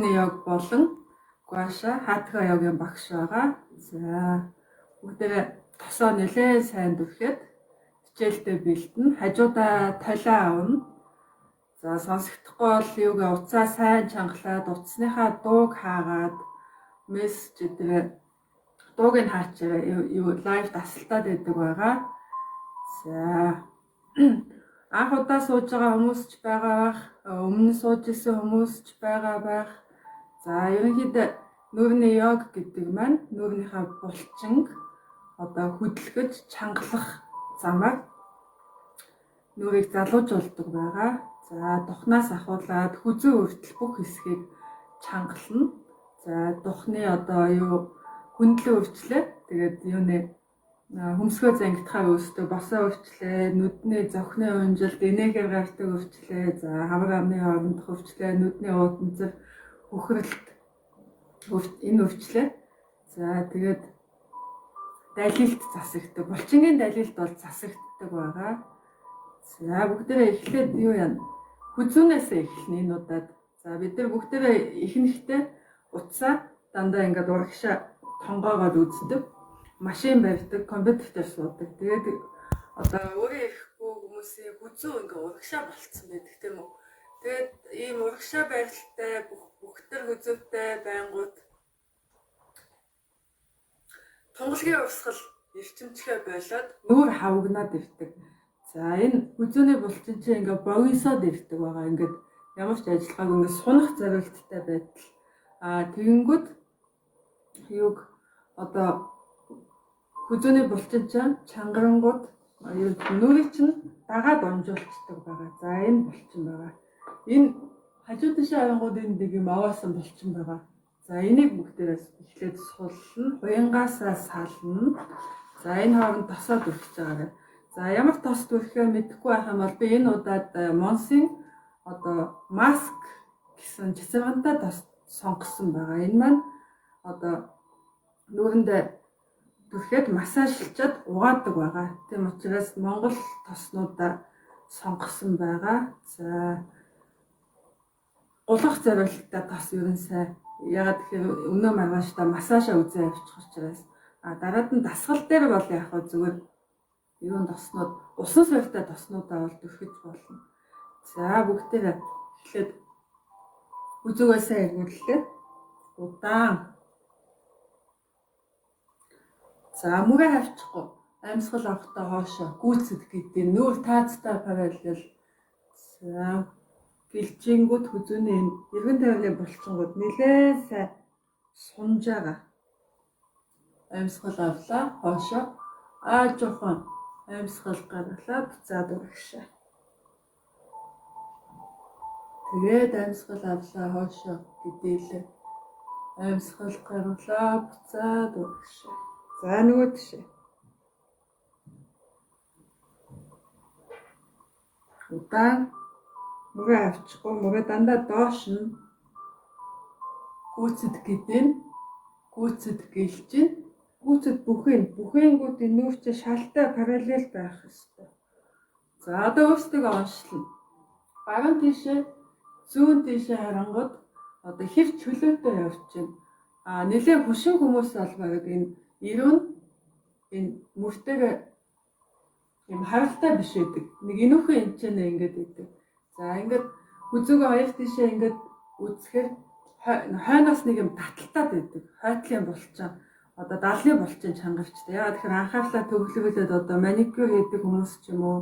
Яг болон Гуаша хаатга yoгийн багш байгаа. За бүгдээ тосоо нэлээд сайн дүрхэд хичээлдээ бэлдэн хажуудаа толио авна. За сонсогдохгүй бол юугаа уцаа сайн чангалаад утасныхаа дууг хаагаад мессежээр дууг нь хаачаа юу лайв тасалтаад байдаг байгаа. За анх удаа сууж байгаа хүмүүс ч байгаа байх, өмнө сууж исэн хүмүүс ч байгаа байх. За ерөнхийдөө нүрийн йог гэдэг маань нүрийнхээ булчинг одоо хөдөлгөж чангалах замаар нүрийг залуужуулдаг байгаа. За духнаас ахуулаад хүзүү хүртэл бүх хэсгийг чангална. За духны одоо юу хөндлөн өвчлөө. Тэгээд юуны хөмсгөө зангидахаар үүсдэг босоо өвчлөө, нүдний зохины унжилт, энэгээр гардаг өвчлөө, за хамар амны хоорондох өвчлөө, нүдний уудамцар хөхрөлт энэ өвчлөө. За тэгээд далилт засагддаг. Булчингийн далилт бол засагддаг байгаа. За бүгдээ эхлээд юу яана? Хүзүүнээс эхэлнэ энэ удаад. За бид нар бүгдээ ихэнхдээ утсаа дандаа ингээд урагшаа тонгоогоод үздэг. Машин барьдаг, компьютер суудаг. Тэгээд одоо өөрөө ирэхгүй хүмүүсийн хүзүү ингээ урагшаа болцсон байдаг тийм үү. Тэгээд ийм урагшаа байралтай бүхтэр хүзүүтэй байнгут тунгалгийн урсгал эрчимчгээ болоод нүүр хавгнаад ирдэг. За энэ хүзүүний булчин чинь ингээ богиносоод ирдэг байгаа. Ингээд ямар ч ажиллагааг ингээ сунах зорилттой байтал. Тэгэнгүүт юг одоо хүзүүний булчин чинь чангарангууд нүрийг чинь дагаад онжуулцдаг байгаа. За энэ булчин байгаа. Энэ хажуу тишээ авангууд энэ нэг юм аваасан булчин байгаа. За энийг бүгдээрээс эхлээд суллна, хуянгаасаа сална. За энэ хооронд тосоо дүрхэж байгаа. За ямар тос дүрхээ мэдэхгүй байх юм бол би энэ удаад Монсын одоо маск гэсэн цэцэрлэгтэй тос сонгосон байгаа. Энэ маань одоо нүрэндээ дүрхэд массажлчаад угаадаг байгаа. Тийм учраас Монгол тоснуудаа сонгосон байгаа. За гулгах зорилттой тос юу нь сайн. Ягаад гэхээр өнөө маргааштай массажаа үзээ авчих учраас дараад нь дасгал дээр бол яг хөө зүгээр юун тоснууд усан сорьтой тоснуудаа бол дүрхэж болно. За бүгдээ эхлээд үзүүгээ сайн эргүүлээ. Удаан. За мөрөө хавчихгүй. Амьсгал авахтаа хоошоо гүйцэд гэдэг нүүр таацтай параллел. За гэлжингүүд хүзүүний эргэн тойрны булчингууд нэлээд сайн сунж байгаа. Амьсгал авлаа хоошоо жоохон амьсгал гаргалаа буцаад урагшаа. Тэгээд амьсгал авлаа хоошоо гэдээлээ. Амьсгал гаргалаа буцаад урагшаа. За нөгөө тишээ. Удаан мөрөө авчихгүй мөрөө дандаа доош нь гүйцэд гэдэг гүйцэд гэлжин гүйцэд бүхэнгүүдийн нүүрчээ шалтай параллел байх ёстой. За одоо өөрсдөө онцлно. Баруун тишээ зүүн тишээ харангууд одоо хэв чөлөөтэй явж байна. Нэлээд хөшин хүмүүс бол баг энэ ирүүн энэ мөртэйгээ юм харалтай биш байдаг. Нэг инүүхэн эмчэнэ ингээд байдаг. За ингээд хүзүүгээ хоёр тишээ ингээд үзэхээр хойноос нэг юм таталтаад байдаг. Хойтлын булчин одоо даалны булчин чангарчтай. Яагаад тэгэхээр анхаарлаа төвлөрүүлээд одоо маникюр хийдэг хүмүүс ч юм уу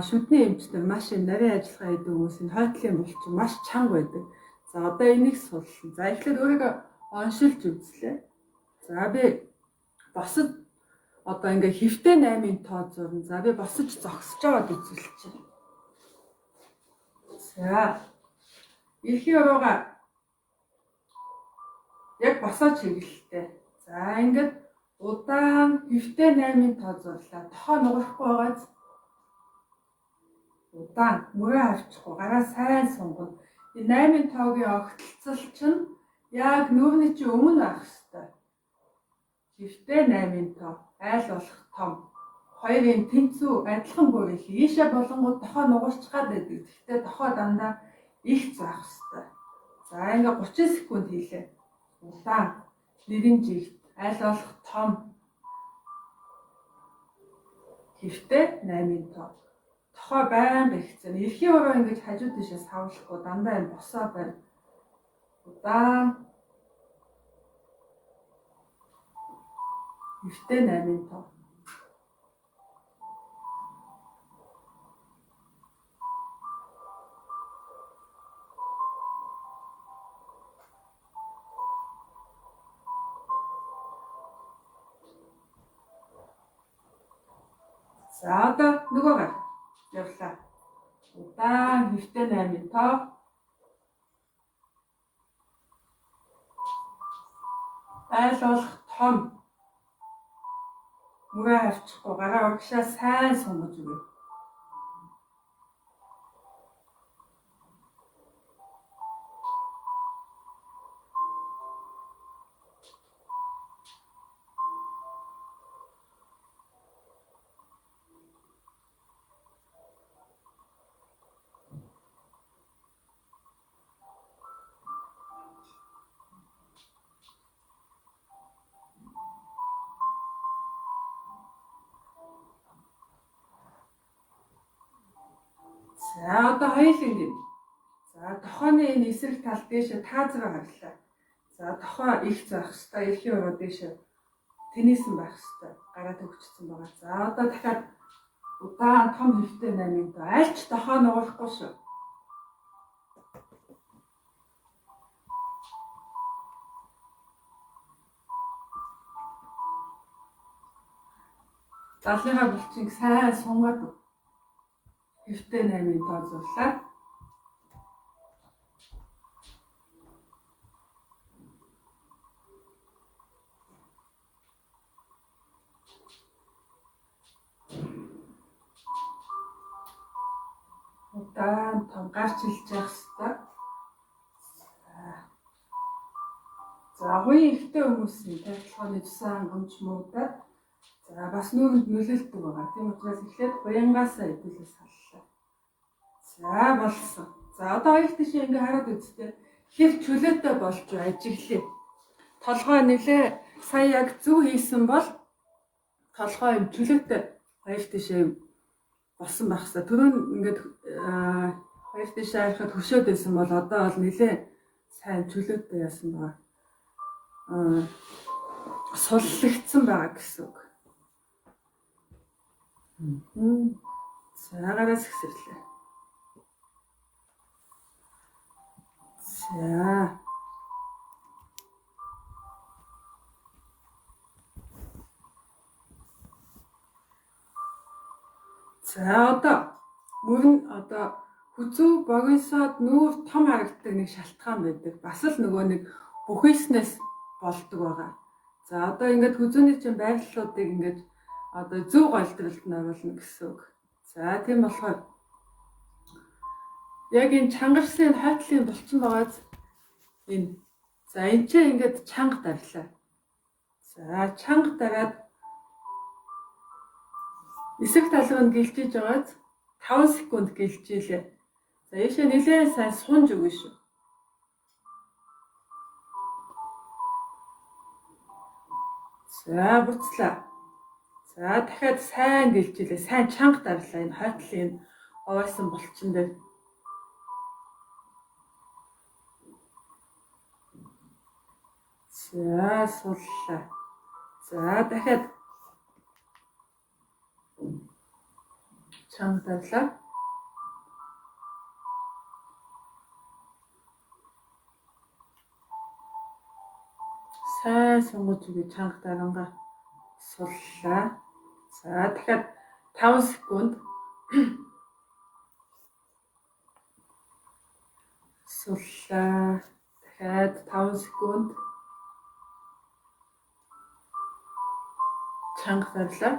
шүдний эмчтэр маш нарийн ажиллагаа хийдэг хүмүүсийн хойтлын булчин маш чанга байдаг. За одоо энийг суллаа. За эхлээд өөрийгөө оншилж үзлээ. За би босод одоо ингээ хэвтэй 8-ын тоо зурна. За би босож зогсож аваад үзүүлчихье. За эрхийн урууга яг босоод чиглэлтэй. За ингээд удаан хэвтэй 8-ын тоо зурлаа. Тохоо нугахгүй байгааз удаан мөрөө авчихгүй гараа сайн сунгана. Энэ 8-ын тоогийн огтлцол чинь яг нүрний чинь өмнө байх хэвээр. Хэвтэй 8-ын тоо айл болох том. Хоёрын тэнцүү адилхан бүр их ийшээ болонгууд тохоо нугуулчихад байдаг. Гэхдээ тохоо дандаа их заах хэвээр. За ингээ 30 секунд хийлээ. Удаан нэгэн жигт аль болох том хэвтэй 8 тоо. Тохоо байнга ихцэн. Эрхийн уруу ингэж хажууд тишээ савлахгүй дандаа энэ босоо байна. Удаан хэвтэй 8 тоо. За одоо нөгөөгаар явлаа. Удаан хэвтэй 8 тоо. Айл болох том. Мөрөө авчихгүй гараа урагшаа сайн сунгаж өгье. За одоо хоёулын юм. За тохооны энэ эсрэг тал дээшээ таазгаа харлаа. За тохоо их заах хэвээр эрхийн уруу дээшээ тэнийсэн байх хэвээр гараа төгчсөн байгаа. За одоо дахиад удаан том хэвтэй 8 тоо. Альч тохоо нуурахгүй шүү. Залныхаа булчинг сайн сунгаад хэвтэй 8 тоо зурлаа. Удаан том гарч хэлж явах хэвээр. За хоёрын ихтэй хүмүүсийн тархилгооны тусан гомч муудаа. За бас нүүрэнд нөлөөлдөг байгаа. Тийм учраас эхлээд буянгаасаа хэдүүлээ саллаа. За болсон. За одоо хоёр тишээ ингээ хараад үзтээ. Хэр чөлөөтэй болж ажиглээ. Толгой нэлээ сая яг зүг хийсэн бол толгой юм чөлөөтэй хоёр тишээ болсон байх хэвээр. Түрүүн ингээд хоёр тишээ харахад хөшөөд байсан бол одоо бол нэлээ сайн чөлөөтэй яасан байгаа. Суллагдсан байгаа гэсэн үг. Цагаараас ихсэрлээ. За. За одоо мөрн одоо хүзүү богиносоод нүүр том харагддаг нэг шалтгаан байдаг. Бас л нөгөө нэг бүхийснээс болдог байгаа. За одоо ингээд хүзүүний чинь байрлалуудыг ингээд одоо зөв голдролд нь оруулна гэсэн үг. За тийм болохоор яг энэ чангарсан хойтлын булчин байгааз энэ. За энэ чинь ингээд чанга дарлаа. За чанга дараад эсрэг талыг нь гэлжиж байгааз 5 секунд гэлжийлээ. За ийшээ нэлээд сайн сунж өгнө шүү. За буцлаа. За дахиад сайн гэлжийлээ. Сайн чанга дарлаа энэ хойтлын овоолсон булчин дээр. За суллаа. За дахиад чанга дарлаа. Сайн сунгаж өгье чанга дарангаа суллаа. За дахиад 5 секунд суллаа. Дахиад 5 секунд чанга дарлаа.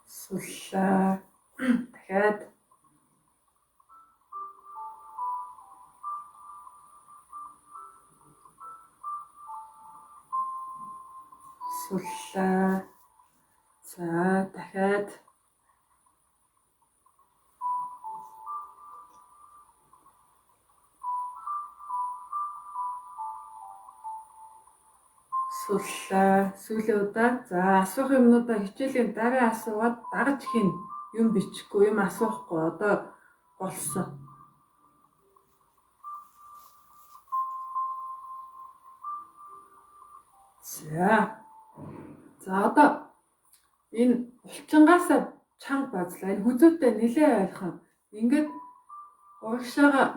Суллаа. Дахиад суллаа. За дахиад Сууллаа. Сүүлийн удаа за асуух юмнуудаа хичээлийн дараа асуугаад дагаж хийн. Юм бичихгүй, юм асуухгүй одоо болсон. За одоо энэ булчингаас чанга базлаа. Энэ хүзүүтэй нэлээ ойлгох. Ингээд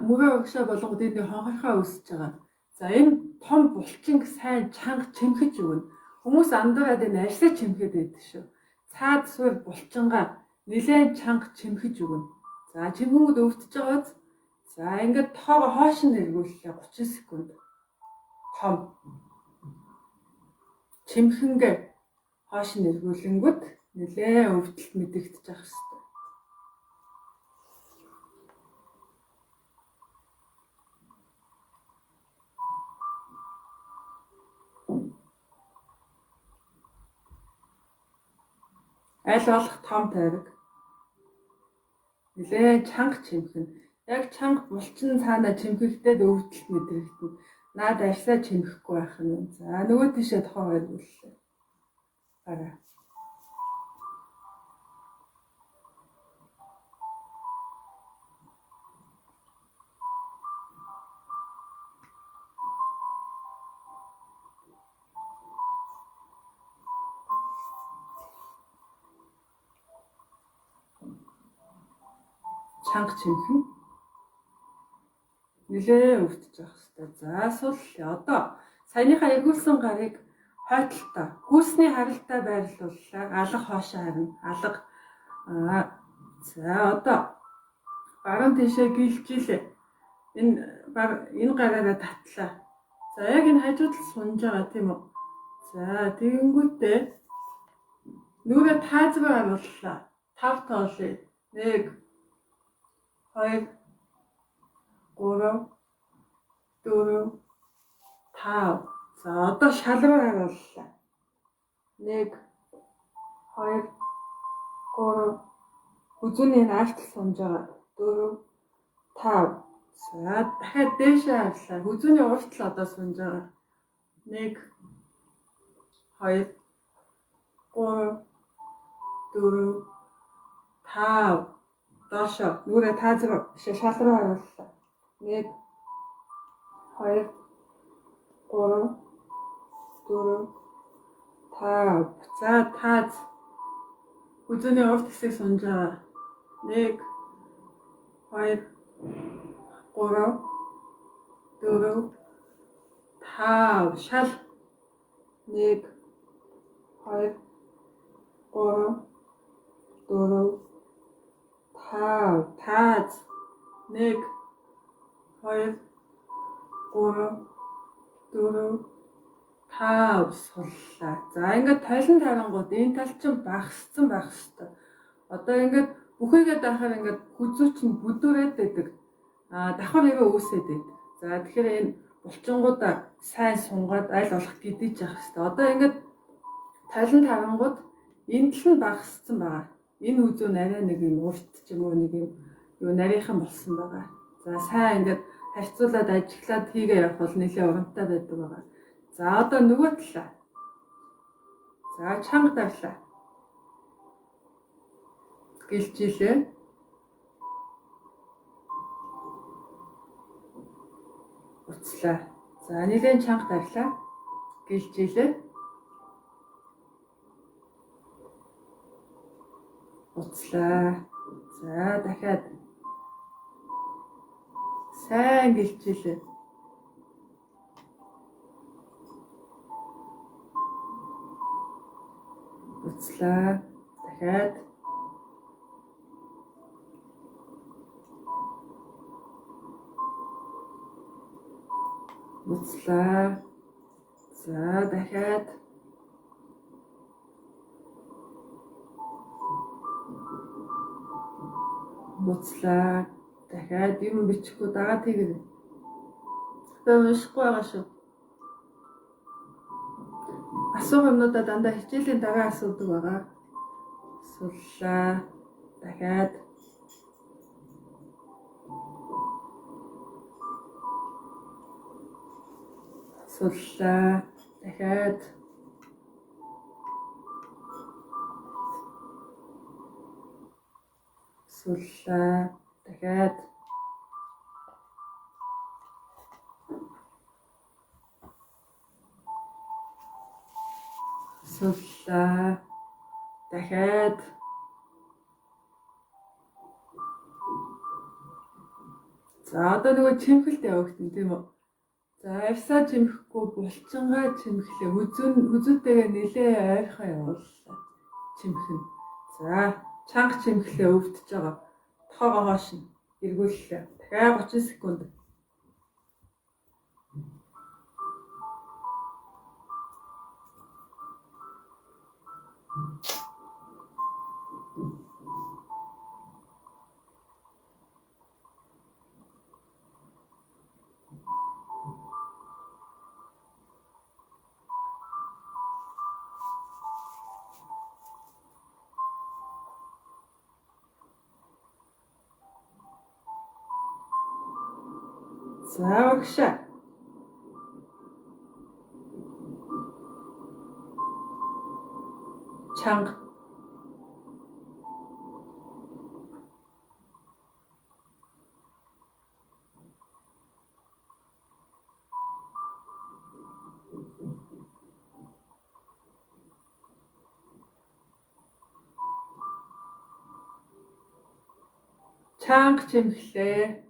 мөрөө урагшаа болгоод энэ хонхорхоо өсөж байгаа. За энэ том булчинг сайн чанга чимхэж өгнө. Хүмүүс андуураад энэ ажлаа чимхэд байдаг шүү. Цаад суурь булчингаа нэлээд чанга чимхэж өгнө. За чимхэнгүүд өвдөж байгааз. За ингээд тоогоо хоош нь эргүүллээ 30 секунд. Том чимхэнгээ хоош нь эргүүлэнгүүт нэлээ өвдөлт мэдэгдэж ах хэвээр. Аль болох том тайраг. Нэлээ чанга чимхэн. Яг чанга булчин цаанаа чимхэхдээ өвдөлт мэдрэгдэнэ. Наад арьсаа чимхэхгүй байх нь. За нөгөө тийшээ тохоо эргүүллээ. Бараа. Чанга чимхэн нэлээ өвдөж байх хэвээр. За сууллаа. Одоо саяныхаа эргүүлсэн гарыг хойдолтой хүүсний харалтай байрлууллаа. Алга хоошоо харна. Алга. За одоо баруун тишээ гэлжилээ. Энэ гараараа татлаа. За яг энэ хажууд л сунж байгаа тийм үү? За тэгэнгүүтээ нүрэ таазгаа орууллаа. 5 тоолъё. 1 2 3 4 5. За одоо шалруу харууллаа. 1 2 3 хүзүүний наалт сунж байгаа. 4 5. За дахиад дээшээ харлаа. Хүзүүний урт л одоо сунж байгаа. 1 2 3 4 5. Доошо нүрэ таазруу шалруу харууллаа. 1 2 3 4 5. За тааз хүзүүний урт хэсэг сунж байгаа. 1 2 3 4 5. Шал 1 2 3 4 5. Тааз 1 2 3 4 5. Суллаа. За ингээд талент харангууд энэ тал чинь багассан байх хэвээр. Одоо ингээд бүхийгээ дахаар ингээд хүзүү чинь бүдүүрээд байдаг. Давхар ирээ үүсээд байдаг. За тэгэхээр энэ булчингуудаа сайн сунгаад аль болох гидэж явах хэвээр. Одоо ингээд талент харангууд энэ тал нь багассан байгаа. Энэ үзүү нарай нэг юм урт ч юм уу нэг юм юу нарийнхан болсон байгаа. За сайн ингээд харьцуулаад ажиглаад хийгээ явах бол нэлээд урамтай байдаг байгаа. За одоо нөгөө талаа. За чанга давлаа. Гэлжилээ. Уцлаа. За нэлээд чанга давлаа. Гэлжилээ. Уцлаа. За дахиад сайн гэлжилээ. Уцлаа. Дахиад уцлаа. За дахиад уцлаа. Дахиад юм бичихгүй дагаад хийгэрэй. Тэгээ уншихгүй байгаа шүү. Асуух юмнуудаа дандаа хичээлийн дараа асуудаг байгаа. Суллаа. Дахиад суллаа. Дахиад суллаа. Дахиад суллаа. Дахиад за одоо нөгөө чимхэлтэй явагдана тийм үү? За арьсаа чимхэхгүй булчингаа чимхлээ. Хүзүүтэйгээ нэлээ ойрхон явууллаа. Чимхэн. За чанга чимхлээ өвдөж байгаа. Тоогоо хоош нь эргүүллээ. Дахиад 30 секунд. За багшаа. Чанга. Чанга чимхлээ.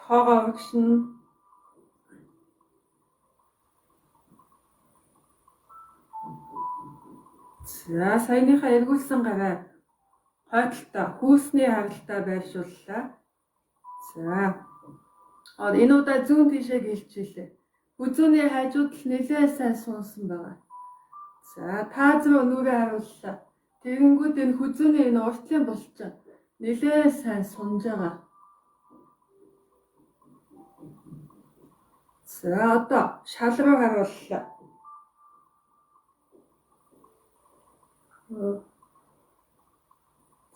Тоогоо өгшин. За саяныхаа эргүүлсэн гараа хойдолтой хүүсний харалтаа байршууллаа. За энэ удаа зүүн тишээ гэлжүүлээ. Хүзүүний хажууд л нэлээд сайн суунсан байгаа. За таз руу нүрээ харууллаа. Тэгэнгүүт энэ хүзүүний энэ уртлын булчин нэлээд сайн сунж байгаа. За одоо шал руу харууллаа.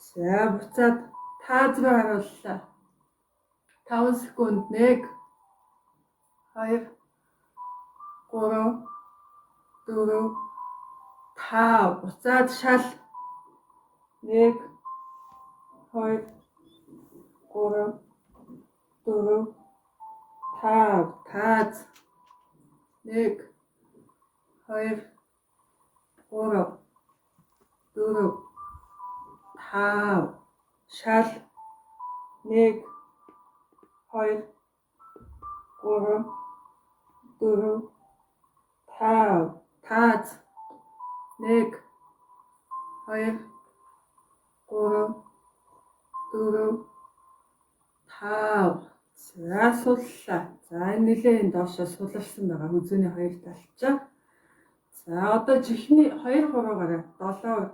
За буцаад таз руу харууллаа. 5 секунд 1 2 3 4 5 буцаад шал 1 2 3 4 5 таз 1 2 3 4 5 шал 1 2 3 4 5 таз 1 2 3 4 5 за суллаа. За энэ нэлээд доошоо суларсан байгаа хүзүүний хоёр талчаа. За одоо чихний 2 хуруугаараа 7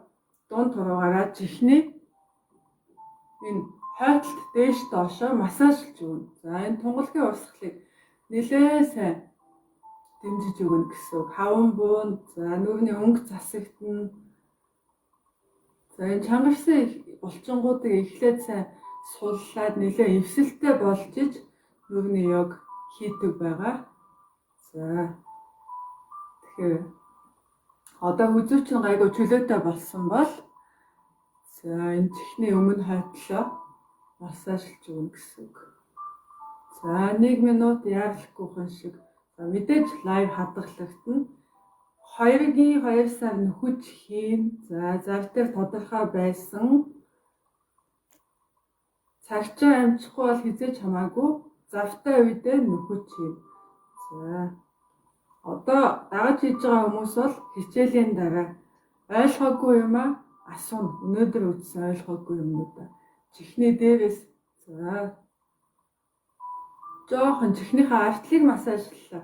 дунд хуруугаараа чихний энэ хойдолт дээш доошоо массажлж өгнө. За энэ тунгалгийн урсгалыг нэлээд сайн дэмжиж өгнө гэсэн үг. Хаван буун, за нүрийн өнгө засагдана. За энэ чангарсан булчингуудыг эхлээд сайн суллаад нэлээд эвсэлтэй болж иж нүрийн яг хийдэг байгаа. За тэгэхээр одоо хүзүүч нь гайгүй чөлөөтэй болсон бол за энэ чихний өмнө хойтлоо массажлж өгнө гэсэн үг. За 1 минут яарлахгүйхэн шиг. За мэдээж лайв хадгалагдана. 2-гийн 2 сар нөхөж хийн. За завтар тодорхой байсан. Цагчаа амжихгүй бол хизээж хамаагүй завтай үедээ нөхөж хийн. За одоо дагаж хийж байгаа хүмүүс бол хичээлийн дараа ойлгоогүй юм аа асууна. Өнөөдөр үзсэн ойлгоогүй юмнуудаа чихний дээрээс за жоохон чихнийхээ артлыг массажллаа.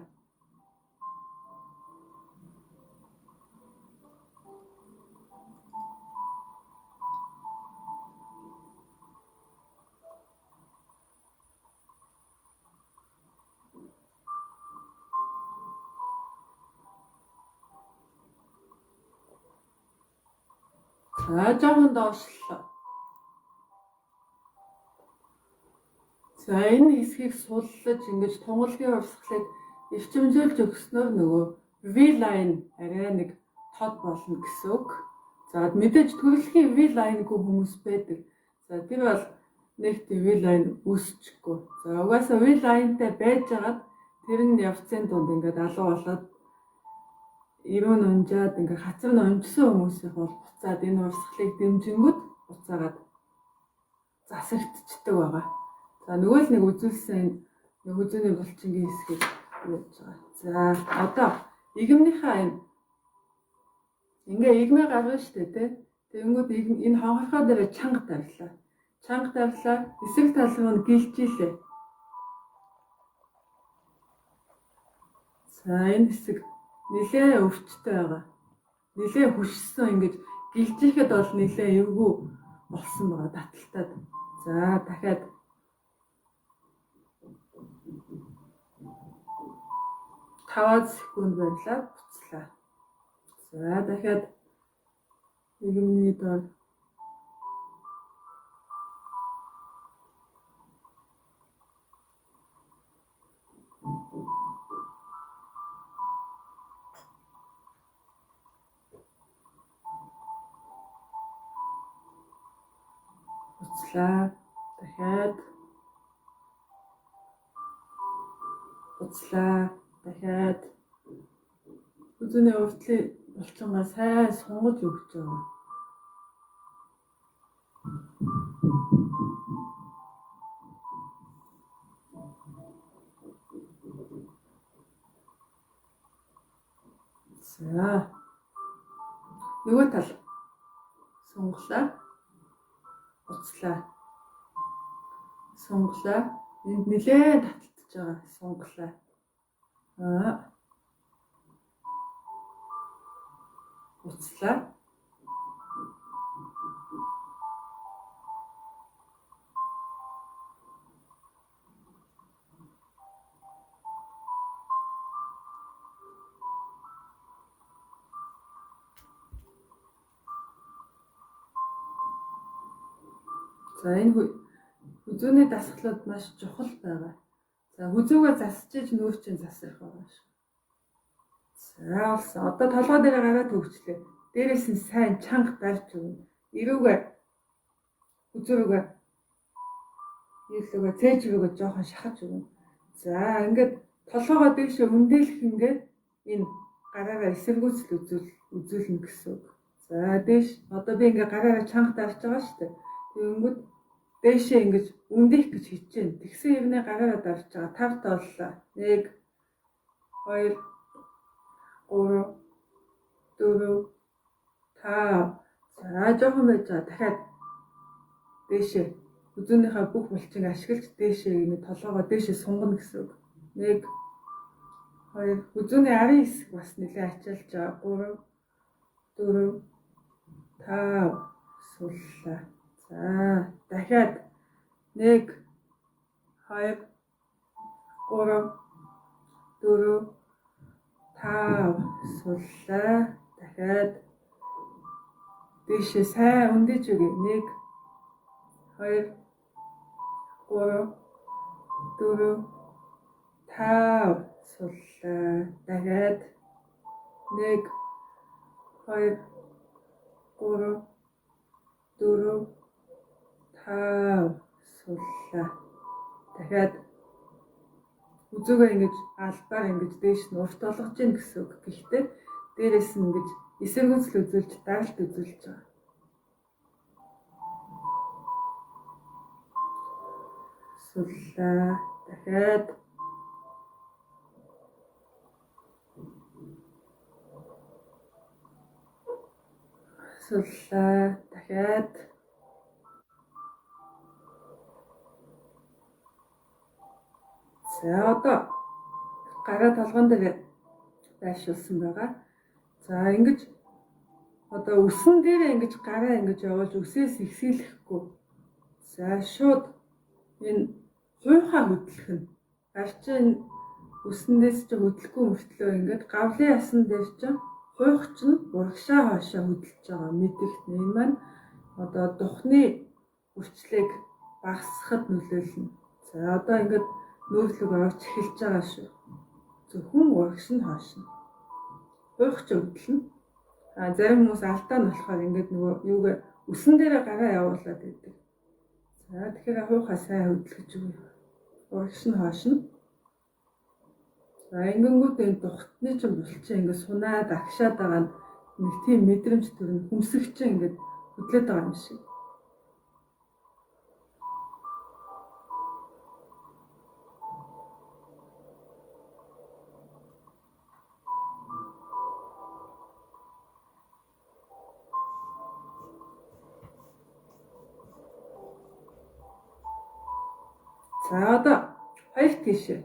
За жоохон доошлоо. За энэ хэсгийг суллаж ингэж тунгалгийн урсгалыг эрчимжүүлж өгснөөр нөгөө V-line арай нэг тод болно гэсэн үг. За мэдээж төрөлхийн V-line-гүй хүмүүс байдаг. За тэр бол нэг тийм үе лайн үүсчихгүй. За угаасаа үе лайнтай байж байгаад тэр нь явцын дунд ингээд алуу болоод ирүүн унжаад ингээд хацар нь унжсан хүмүүсийн бол буцаад энэ урсгалыг дэмжингүүд буцаагаад засагдчихдаг байгаа. За нөгөө л нэг үзүүлсэн нэг хүзүүний булчингийн хэсгийг яаж байгаа. За одоо игэмнийхээ ингээ игмээ гаргана штэ тий. Тэгэнгүүт энэ хонхорхоо дээр чанга тавилаа. Чанга тавилаа. Эсрэг талын нь гэлжилээ. За энэ хэсэг нэлээ өвчтэй байгаа. Нэлээ хүчсэн ингэж гэлжихэд бол нэлээ эвгүй болсон байгаа таталтаад. За дахиад 5 секунд байрлаа буцлаа. За дахиад игэмний дор буцлаа. Дахиад буцлаа. Дахиад үзүүний уртлын булчингаа сайн сунгаж өгч байгаа. За нөгөө тал сунглаа. Буцлаа. Сунглаа. Энд нэлээд таталтж байгаа. Сунглаа. Буцлаа. За энэ хүзүүний дасгалууд маш чухал байгаа. За хүзүүгээ засаж иж нүүр чинь засах байгаа шүү. За олсон. Одоо толгой дээр гараад хөвчлээ. Дээрээс нь сайн чанга барьж өгнө. Ирүүгээ хүзүүгээ нийлүүгээ цээж өгөө жоохон шахаж өгнө. За ингээд толгоогоо дээшээ өндөлөх ингээд энэ гараараа эсэргүүцэл үзүүлнэ гэсэн үг. За дээш одоо би ингээд гараараа чанга дарж байгаа шүү дээ. Тэгэнгүүт дээшээ ингэж өндөх гэж хичээн. Тэгсэн хэрнээ гараараа дарж байгаа. 5 тооллоо. 1 2 3 4 5. За жоохон байж байгаа. Дахиад дээшээ үзүүнийхээ бүх булчинг ашиглаж дээшээ ингэ толгоогоо дээшээ сунгана гэсэн үг. 1 2 үзүүний арын хэсэг бас нэлээ ачаалж байгаа. 3 4 5 сууллаа. За дахиад 1 2 3 4 5 сууллаа. Дахиад дээшээ сайн өндөж өгье. 1 2 3 4 5 сууллаа. Дахиад 1 2 3 4 5 сууллаа. Дахиад үзүүгээ ингэж албаар ингэж дээш нь урт болгож гин гэсэн үг. Гэхдээ дээрээс нь ингэж эсэргүүцэл үзүүлж даралт үзүүлж байгаа. Сууллаа. Дахиад сууллаа. Дахиад за одоо гараа толгоон дээр байршуулсан байгаа. За ингэж одоо үсэн дээрээ ингэж гараа ингэж явуулж үсээс ихсэлэхгүй. За шууд энэ хуйхаа хөдлөх нь арчин үснээс ч хөдлөхгүй мөртлөө ингэж гавлын ясан дээр чинь хуйх чинь урагшаа хоошоо хөдлөж байгаа мэдэгт энэ маань одоо духны хүчлийг багасгахад нөлөөлнө. За одоо ингэж нөөцлөг орж эхэлж байгаа шүү. Зөвхөн урагш нь хоошно. Хуйх ч хөдлөнө. Зарим хүмүүс алдаа нь болохоор ингэж нөгөө юуг үсэн дээрээ гараа явуулаад байдаг. За тэгэхээр хуухаа сайн хөдөлгөж өгье. Урагш нь хоош нь. За ингэнгүүт энэ тухтны чинь булчин ингэ сунаад агшаад байгаа нь нэг тийм мэдрэмж төрн хүмсэг чинь ингэ хөдлөд байгаа юм шиг. За одоо хоёр тишээ.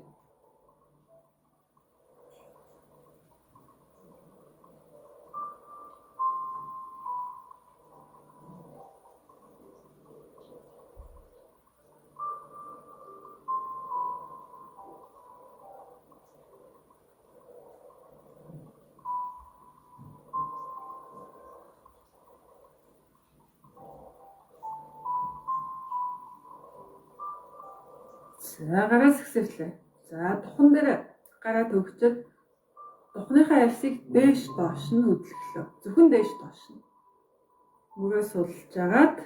За гараа сэгсэвлээ. За духан дээр гараа төгчөд духныхаа арсыг дээш доош нь хөдлөлөө. Зөвхөн дээш доош нь. Мөрөө сулж агаад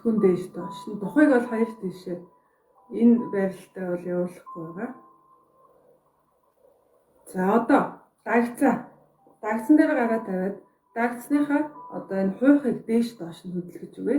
зөвхөн дээш доош нь. Духыг бол хоёр тишээ энэ байралтай бол явуулахгүй байгаа. За одоо дагцсан дээр гараа тавиад дагцсныхаа одоо энэ хуйхыг дээш доош нь хөдөлгөж өгье.